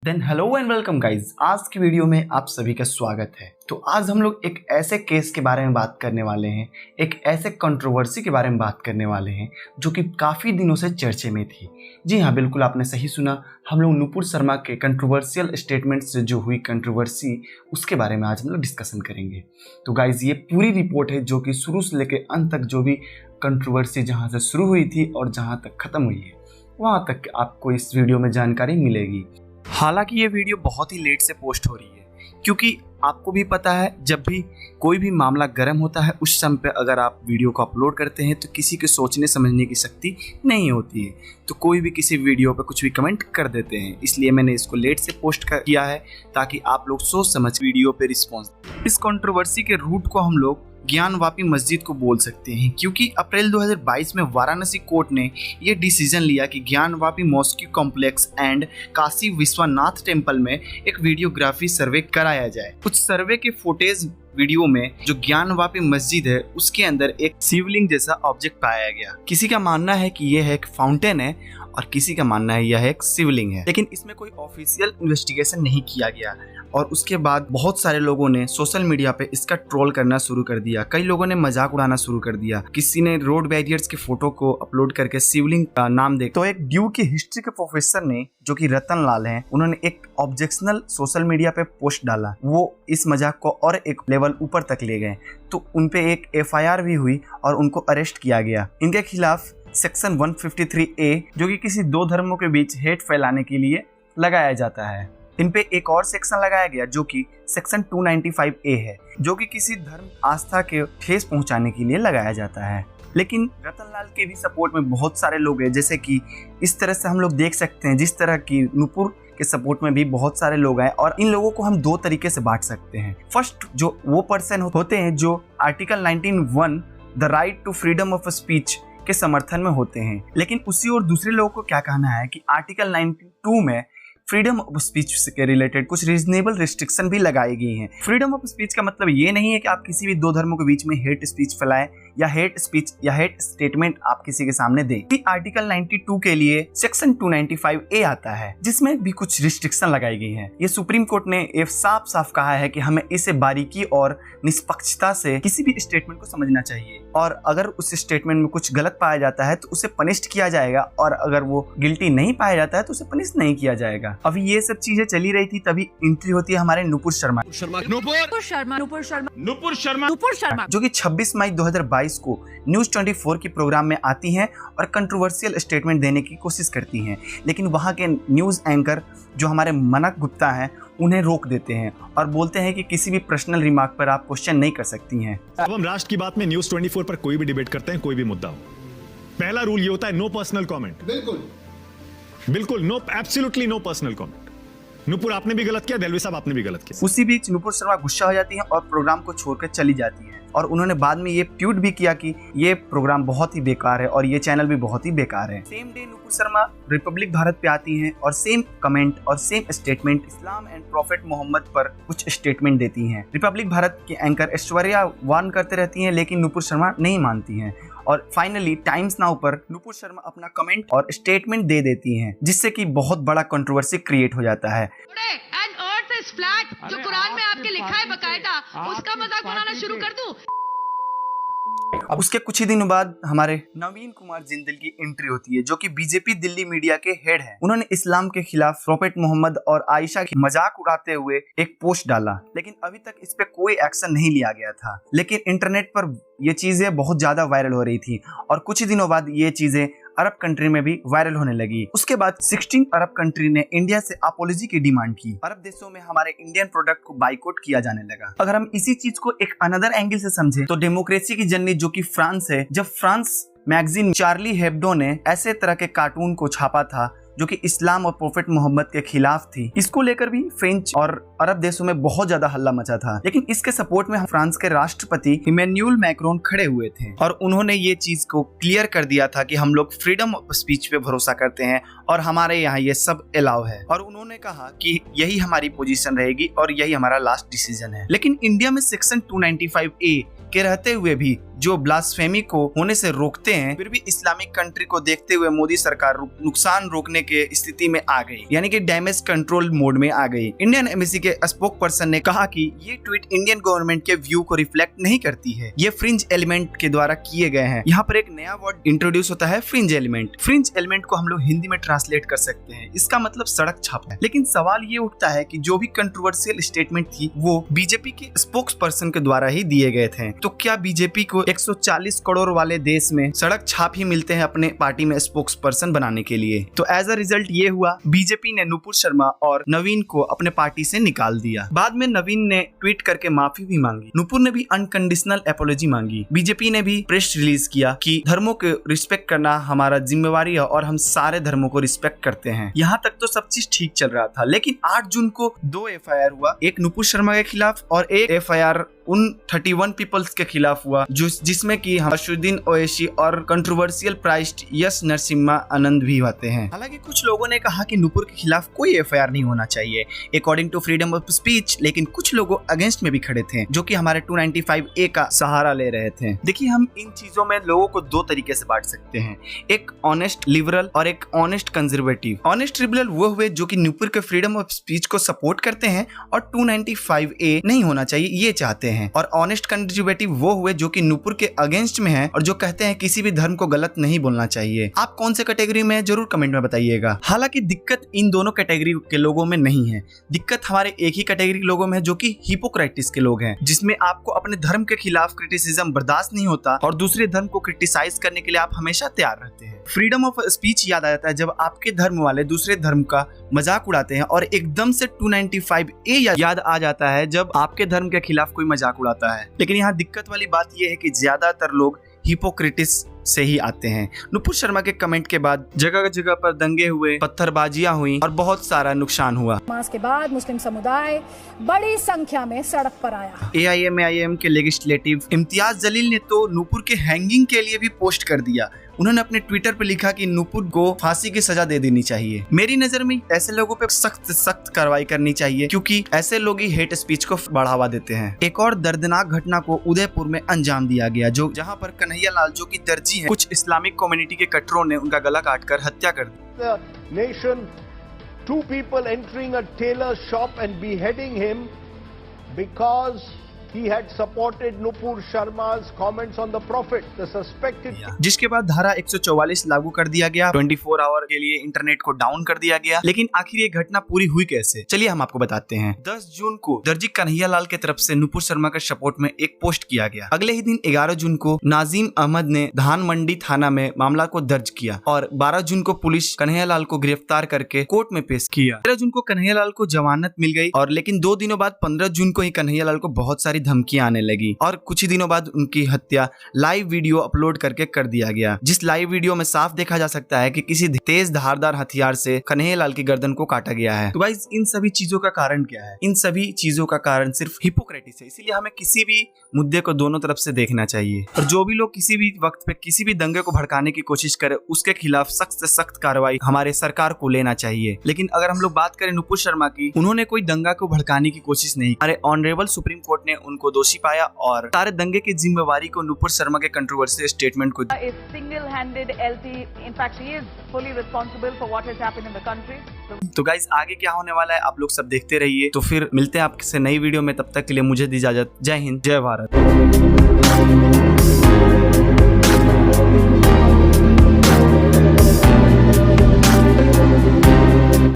Then hello and welcome guys. आज की video में आप सभी का स्वागत है। तो आज हम लोग एक ऐसे केस के बारे में बात करने वाले हैं, एक ऐसे कंट्रोवर्सी के बारे में बात करने वाले हैं जो कि काफ़ी दिनों से चर्चे में थी। जी हाँ, बिल्कुल आपने सही सुना। हम लोग नुपुर शर्मा के कंट्रोवर्शियल स्टेटमेंट से जो हुई कंट्रोवर्सी, उसके बारे में आज हम लोग डिस्कशन करेंगे। तो गाइज ये पूरी रिपोर्ट है जो कि शुरू से लेकर अंत तक जो भी कंट्रोवर्सी जहाँ से शुरू हुई थी और जहाँ तक ख़त्म हुई है, वहाँ तक आपको इस वीडियो में जानकारी मिलेगी। हालांकि ये वीडियो बहुत ही लेट से पोस्ट हो रही है क्योंकि आपको भी पता है जब भी कोई भी मामला गर्म होता है उस समय पे अगर आप वीडियो को अपलोड करते हैं तो किसी के सोचने समझने की शक्ति नहीं होती है, तो कोई भी किसी वीडियो पे कुछ भी कमेंट कर देते हैं। इसलिए मैंने इसको लेट से पोस्ट किया है ताकि आप लोग सोच समझ वीडियो पे रिस्पॉन्स। इस कंट्रोवर्सी के रूट को हम लोग ज्ञानवापी मस्जिद को बोल सकते हैं क्योंकि अप्रैल 2022 में वाराणसी कोर्ट ने यह डिसीजन लिया कि Gyanvapi mosque complex and Kashi Vishwanath temple में एक वीडियोग्राफी सर्वे कराया जाए। कुछ सर्वे के फुटेज वीडियो में जो ज्ञानवापी मस्जिद है उसके अंदर एक शिवलिंग जैसा ऑब्जेक्ट पाया गया। किसी का मानना है कि यह एक फाउंटेन है और किसी का मानना है यह एक शिवलिंग है, लेकिन इसमें कोई ऑफिशियल इन्वेस्टिगेशन नहीं किया गया। और उसके बाद बहुत सारे लोगों ने सोशल मीडिया पे इसका ट्रोल करना शुरू कर दिया। कई लोगों ने मजाक उड़ाना शुरू कर दिया। किसी ने रोड बैरियर्स के फोटो को अपलोड करके शिवलिंग का नाम दे। तो एक ड्यू की हिस्ट्री के प्रोफेसर ने, जो कि रतन लाल हैं, उन्होंने एक ऑब्जेक्शनल सोशल मीडिया पे पोस्ट डाला। वो इस मजाक को और एक लेवल ऊपर तक ले गए, तो उनपे एक FIR भी हुई और उनको अरेस्ट किया गया। इनके खिलाफ सेक्शन 153A, जो कि किसी दो धर्मों के बीच हेट फैलाने के लिए लगाया जाता है। इन पे एक और सेक्शन लगाया गया जो कि सेक्शन 295A है, जो कि किसी धर्म आस्था के ठेस पहुंचाने के लिए लगाया जाता है। लेकिन रतनलाल के भी सपोर्ट में बहुत सारे लोग हैं, जैसे कि इस तरह से हम लोग देख सकते हैं जिस तरह की नुपुर के सपोर्ट में भी बहुत सारे लोग हैं। और इन लोगों को हम दो तरीके से बांट सकते हैं। फर्स्ट, जो वो पर्सन होते हैं जो article 19(1) the right to freedom of speech के समर्थन में होते हैं, लेकिन उसी और दूसरे लोगों को क्या कहना है कि आर्टिकल 92 में फ्रीडम ऑफ स्पीच के रिलेटेड कुछ रीजनेबल रिस्ट्रिक्शन भी लगाई गई हैं। फ्रीडम ऑफ स्पीच का मतलब ये नहीं है कि आप किसी भी दो धर्मों के बीच में हेट स्पीच फैलाएं या हेट स्पीच या हेट स्टेटमेंट आप किसी के सामने दें। आर्टिकल 92 के लिए सेक्शन 295A आता है, जिसमें भी कुछ रिस्ट्रिक्शन लगाई गई हैं। ये सुप्रीम कोर्ट ने ये साफ साफ कहा है कि हमें इसे बारीकी और निष्पक्षता से किसी भी स्टेटमेंट को समझना चाहिए, और अगर उस स्टेटमेंट में कुछ गलत पाया जाता है तो उसे पनिश्ड किया जाएगा, और अगर वो गिल्टी नहीं पाया जाता है तो उसे पनिश नहीं किया जाएगा। अभी ये सब चीजें चली रही थी, तभी एंट्री होती है हमारे नुपुर शर्मा, जो कि 26 मई 2022 को न्यूज 24 के प्रोग्राम में आती हैं और कंट्रोवर्शियल स्टेटमेंट देने की कोशिश करती हैं। लेकिन वहां के न्यूज एंकर जो हमारे मनक गुप्ता हैं उन्हें रोक देते हैं और बोलते हैं कि किसी भी पर्सनल रिमार्क पर आप क्वेश्चन नहीं कर सकती हैं। अब हम राष्ट्र की बात में न्यूज 24 पर कोई भी डिबेट करते हैं, कोई भी मुद्दा हो, पहला रूल ये होता है नो पर्सनल कमेंट। बिल्कुल no, absolutely no personal comment. Nupur आपने भी गलत किया, दिलवी साहब आपने भी गलत किया। उसी बीच नुपुर शर्मा गुस्सा हो जाती हैं और प्रोग्राम को छोड़कर चली जाती हैं, और उन्होंने बाद में ये ट्वीट भी किया कि ये प्रोग्राम बहुत ही बेकार है और ये चैनल भी बहुत ही बेकार है। Same day Nupur Sharma republic Bharat पे आती हैं और सेम कमेंट और same statement Islam and prophet Mohammed पर कुछ स्टेटमेंट देती हैं। रिपब्लिक भारत के एंकर ऐश्वर्या वार्न करते रहती हैं, लेकिन नुपुर शर्मा नहीं मानती हैं, और फाइनली टाइम्स नाउ पर नुपुर शर्मा अपना कमेंट और स्टेटमेंट दे देती हैं, जिससे कि बहुत बड़ा कंट्रोवर्सी क्रिएट हो जाता है। जो कुरान में आपके लिखा है बकायदा, उसका मजाक बनाना शुरू कर दूं। अब उसके कुछ ही दिनों बाद हमारे नवीन कुमार जिंदल की एंट्री होती है, जो कि बीजेपी दिल्ली मीडिया के हेड हैं। उन्होंने इस्लाम के खिलाफ प्रॉफेट मोहम्मद और आयशा की मजाक उड़ाते हुए एक पोस्ट डाला, लेकिन अभी तक इस पे कोई एक्शन नहीं लिया गया था। लेकिन इंटरनेट पर ये चीजें बहुत ज्यादा वायरल हो रही थी और कुछ ही दिनों बाद ये चीजें अरब कंट्री में भी वायरल होने लगी। उसके बाद 16 अरब कंट्री ने इंडिया से अपोलॉजी की डिमांड की। अरब देशों में हमारे इंडियन प्रोडक्ट को बाइकआउट किया जाने लगा। अगर हम इसी चीज को एक अनदर एंगल से समझें तो डेमोक्रेसी की जननी जो कि फ्रांस है, जब फ्रांस मैगजीन चार्ली हेब्डो ने ऐसे तरह के कार्टून को छापा था जो कि इस्लाम और प्रोफेट मोहम्मद के खिलाफ थी, इसको लेकर भी फ्रेंच और अरब देशों में बहुत ज्यादा हल्ला मचा था। लेकिन इसके सपोर्ट में फ्रांस के राष्ट्रपति इमैनुअल मैक्रोन खड़े हुए थे और उन्होंने ये चीज को क्लियर कर दिया था कि हम लोग फ्रीडम ऑफ स्पीच पे भरोसा करते हैं और हमारे यहाँ ये सब अलाउ है, और उन्होंने कहा कि यही हमारी पोजीशन रहेगी और यही हमारा लास्ट डिसीजन है। लेकिन इंडिया में सेक्शन 295A के रहते हुए भी जो ब्लास्फेमी को होने से रोकते हैं, फिर भी इस्लामिक कंट्री को देखते हुए मोदी सरकार नुकसान रोकने के स्थिति में आ गई, यानी कि डैमेज कंट्रोल मोड में आ गई। इंडियन एम्बेसी के स्पोक पर्सन ने कहा कि ये ट्वीट इंडियन गवर्नमेंट के व्यू को रिफ्लेक्ट नहीं करती है, ये फ्रिंज एलिमेंट के द्वारा किए गए हैं। यहाँ पर एक नया वर्ड इंट्रोड्यूस होता है, फ्रिंज एलिमेंट। फ्रिंज एलिमेंट को हम लोग हिंदी में ट्रांसलेट कर सकते हैं, इसका मतलब सड़क छाप है। लेकिन सवाल ये उठता है कि जो भी कंट्रोवर्शियल स्टेटमेंट थी वो बीजेपी के स्पोक्स पर्सन के द्वारा ही दिए गए थे, तो क्या बीजेपी को 140 करोड़ वाले देश में सड़क छाप ही मिलते हैं अपने पार्टी में स्पोक्स पर्सन बनाने के लिए? तो एज अ रिजल्ट ये हुआ, बीजेपी ने नुपुर शर्मा और नवीन को अपने पार्टी से निकाल दिया। बाद में नवीन ने ट्वीट करके माफी भी मांगी, नुपुर ने भी अनकंडीशनल अपॉलॉजी मांगी, बीजेपी ने भी प्रेस रिलीज किया कि धर्मों के रिस्पेक्ट करना हमारा जिम्मेवारी है और हम सारे धर्मों को रिस्पेक्ट करते हैं। यहाँ तक तो सब चीज ठीक चल रहा था, लेकिन 8 जून को 2 FIR हुआ, एक नुपुर शर्मा के खिलाफ और एक FIR उन 31 पीपल्स के खिलाफ हुआ जिसमें कि अशुद्दीन ओवैसी और कंट्रोवर्शियल प्राइस्ट यस नरसिम्हा आनंद भी होते हैं। हालांकि कुछ लोगों ने कहा कि नुपुर के खिलाफ कोई FIR नहीं होना चाहिए according to freedom of speech, लेकिन कुछ लोगों अगेंस्ट में भी खड़े थे जो कि हमारे 295A का सहारा ले रहे थे। देखिए, हम इन चीजों में लोगों को 2 तरीके से बांट सकते हैं, एक ऑनेस्ट लिबरल और एक ऑनेस्ट कंजर्वेटिव। ऑनेस्ट लिबरल वो हुए जो कि नुपुर के फ्रीडम ऑफ स्पीच को सपोर्ट करते हैं और 295A नहीं होना चाहिए ये चाहते हैं, और ऑनेस्ट कंजर्वेटिव वो हुए जो कि नुपुर के अगेंस्ट में हैं और जो कहते हैं किसी भी धर्म को गलत नहीं बोलना चाहिए। आप कौन से कैटेगरी में जरूर कमेंट में बताइएगा। हालांकि दिक्कत इन दोनों कैटेगरी के लोगों में नहीं है, दिक्कत हमारे एक ही कैटेगरी के लोगों में है जो कि हिपोक्रेटिस के लोग हैं, जिसमें आपको अपने धर्म के खिलाफ क्रिटिसिज्म बर्दाश्त नहीं होता और दूसरे धर्म को क्रिटिसाइज करने के लिए आप हमेशा तैयार रहते हैं। फ्रीडम ऑफ स्पीच याद आ जाता है जब आपके धर्म वाले दूसरे धर्म का मजाक उड़ाते हैं, और एकदम से 295A याद आ जाता है जब आपके धर्म के खिलाफ कोई मजाक उड़ाता है। लेकिन यहाँ दिक्कत वाली बात यह है कि ज्यादातर लोग हिपोक्रेटिस से ही आते हैं। नुपुर शर्मा के कमेंट के बाद जगह जगह पर दंगे हुए, पत्थरबाजियां हुई और बहुत सारा नुकसान हुआ। मास के बाद मुस्लिम समुदाय बड़ी संख्या में सड़क पर आया। AIM के लेजिस्लेटिव इम्तियाज जलील ने तो नुपुर के हैंगिंग के लिए भी पोस्ट कर दिया। उन्होंने अपने ट्विटर पे लिखा कि नुपुर को फांसी की सजा दे देनी चाहिए। मेरी नजर में ऐसे लोगों पे सख्त कार्रवाई करनी चाहिए, क्योंकि ऐसे लोग ही हेट स्पीच को बढ़ावा देते हैं। एक और दर्दनाक घटना को उदयपुर में अंजाम दिया गया, जो जहां पर कन्हैया लाल जो कि दर्जी हैं, कुछ इस्लामिक कम्युनिटी के कट्टरों ने उनका गला काटकर हत्या कर दी। Nation, 2 people entering a tailor shop and beheading him because he had supported Nupur Sharma's comments on the Prophet. The suspected जिसके बाद धारा 144 लागू कर दिया गया, 24 आवर के लिए इंटरनेट को डाउन कर दिया गया। लेकिन आखिर ये घटना पूरी हुई कैसे, चलिए हम आपको बताते हैं। 10 जून को दर्जी कन्हैया लाल के तरफ से नुपुर शर्मा के सपोर्ट में एक पोस्ट किया गया। अगले ही दिन 11 जून को नाजिम अहमद ने धान मंडी थाना में मामला को दर्ज किया और 12 जून को पुलिस कन्हैया लाल को गिरफ्तार करके कोर्ट में पेश किया। 13 जून को कन्हैया लाल को जमानत मिल गई, और लेकिन 2 दिनों बाद 15 जून को ही कन्हैया लाल को बहुत सारी धमकियां आने लगी और कुछ ही दिनों बाद उनकी हत्या लाइव वीडियो अपलोड करके कर दिया गया, जिस लाइव वीडियो में साफ देखा जा सकता है कि किसी तेज धारदार हथियार से कन्हैया लाल की गर्दन को काटा गया है। तो गाइस, इन सभी चीजों का कारण क्या है? इन सभी चीजों का कारण सिर्फ हिपोक्रेटिस है। इसीलिए हमें किसी भी मुद्दे को दोनों तरफ से देखना चाहिए, और जो भी लोग किसी भी वक्त पे किसी भी दंगे को भड़काने की कोशिश करे उसके खिलाफ सख्त से सख्त कार्रवाई हमारे सरकार को लेना चाहिए। लेकिन अगर हम लोग बात करें नुपुर शर्मा की, उन्होंने कोई दंगा को भड़काने की कोशिश नहीं, हमारे ऑनरेबल सुप्रीम कोर्ट ने उनको दोषी पाया और सारे दंगे की जिम्मेवारी को नुपुर शर्मा के कंट्रोवर्शियल स्टेटमेंट को single-handed LT. In fact, she is fully responsible for what has happened in the country. तो गाइस, आगे क्या होने वाला है आप लोग सब देखते रहिए। तो फिर मिलते हैं आपसे नई वीडियो में, तब तक के लिए मुझे दी इजाजत। जय हिंद, जय भारत।